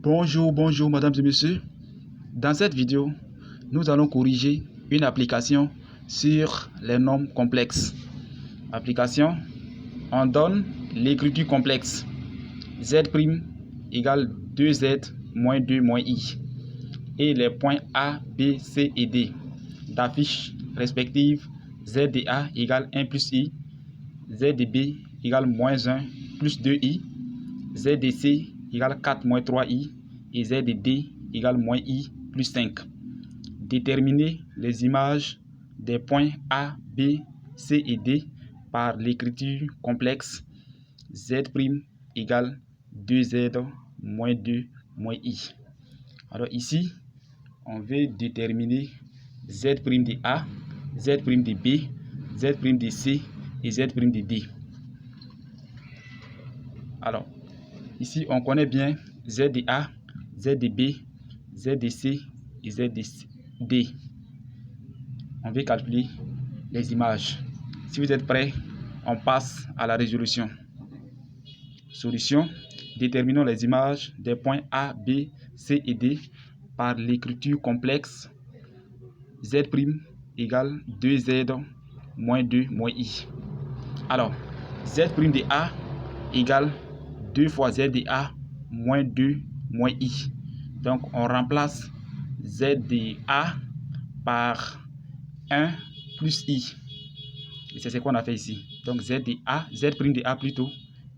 Bonjour mesdames et messieurs. Dans cette vidéo, nous allons corriger une application sur les nombres complexes. Application, on donne l'écriture complexe. Z' égale 2Z moins 2 moins I. Et les points A, B, C et D d'affiche respective Z de A égale 1 plus I, Z de B égale moins 1 plus 2I, Z de C égale 4 moins 3I et Z de D égale moins I plus 5. Déterminer les images des points A, B, C et D par l'écriture complexe Z' égale 2Z moins 2 moins I. Alors ici, on veut déterminer Z' de A, Z' de B, Z' de C et Z' de D. Alors, ici, on connaît bien Z de A, Z de B, Z de C et Z de D. On veut calculer les images. Si vous êtes prêts, on passe à la résolution. Solution. Déterminons les images des points A, B, C et D par l'écriture complexe Z' égale 2Z moins 2 moins I. Alors, Z' de A égale 2 fois Z de A moins 2 moins I. Donc, on remplace Z de A par 1 plus I. Et c'est ce qu'on a fait ici. Donc, Z de A plutôt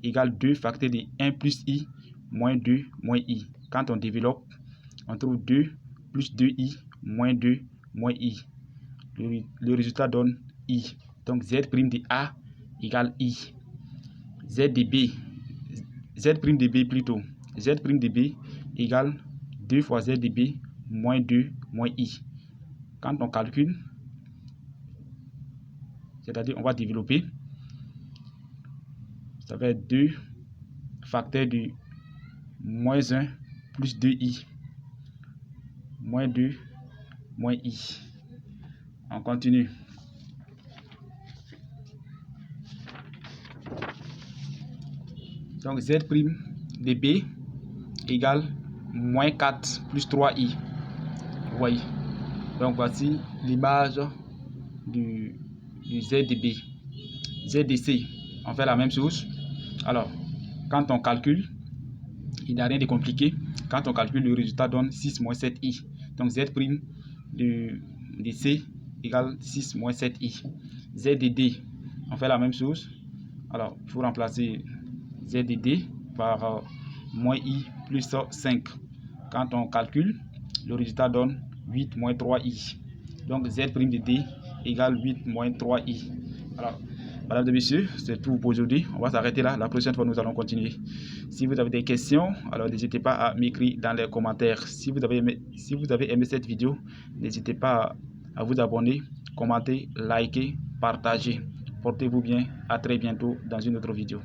égale 2 facteur de 1 plus I moins 2 moins I. Quand on développe, on trouve 2 plus 2I moins 2 moins I. Le résultat donne I. Donc, Z' de A égale I. Z de B plutôt. Z' de B égale 2 fois Z de B moins 2 moins I. Quand on calcule, c'est-à-dire on va développer, ça va être 2 facteur de moins 1 plus 2I moins 2 moins I. On continue. Donc Z' de B égale moins 4 plus 3I. Vous voyez. Donc voici l'image du Z de B. Z de C, on fait la même chose. Alors, quand on calcule, il n'y a rien de compliqué. Quand on calcule, le résultat donne 6 moins 7I. Donc Z' de C égale 6 moins 7I. Z de D, on fait la même chose. Alors, il faut remplacer Z de D par moins I plus 5. Quand on calcule, le résultat donne 8 moins 3I. Donc Z' de D égale 8 moins 3I. Alors, mesdames et messieurs, c'est tout pour aujourd'hui. On va s'arrêter là. La prochaine fois, nous allons continuer. Si vous avez des questions, alors n'hésitez pas à m'écrire dans les commentaires. Si vous avez aimé cette vidéo, n'hésitez pas à vous abonner, commenter, liker, partager. Portez-vous bien. À très bientôt dans une autre vidéo.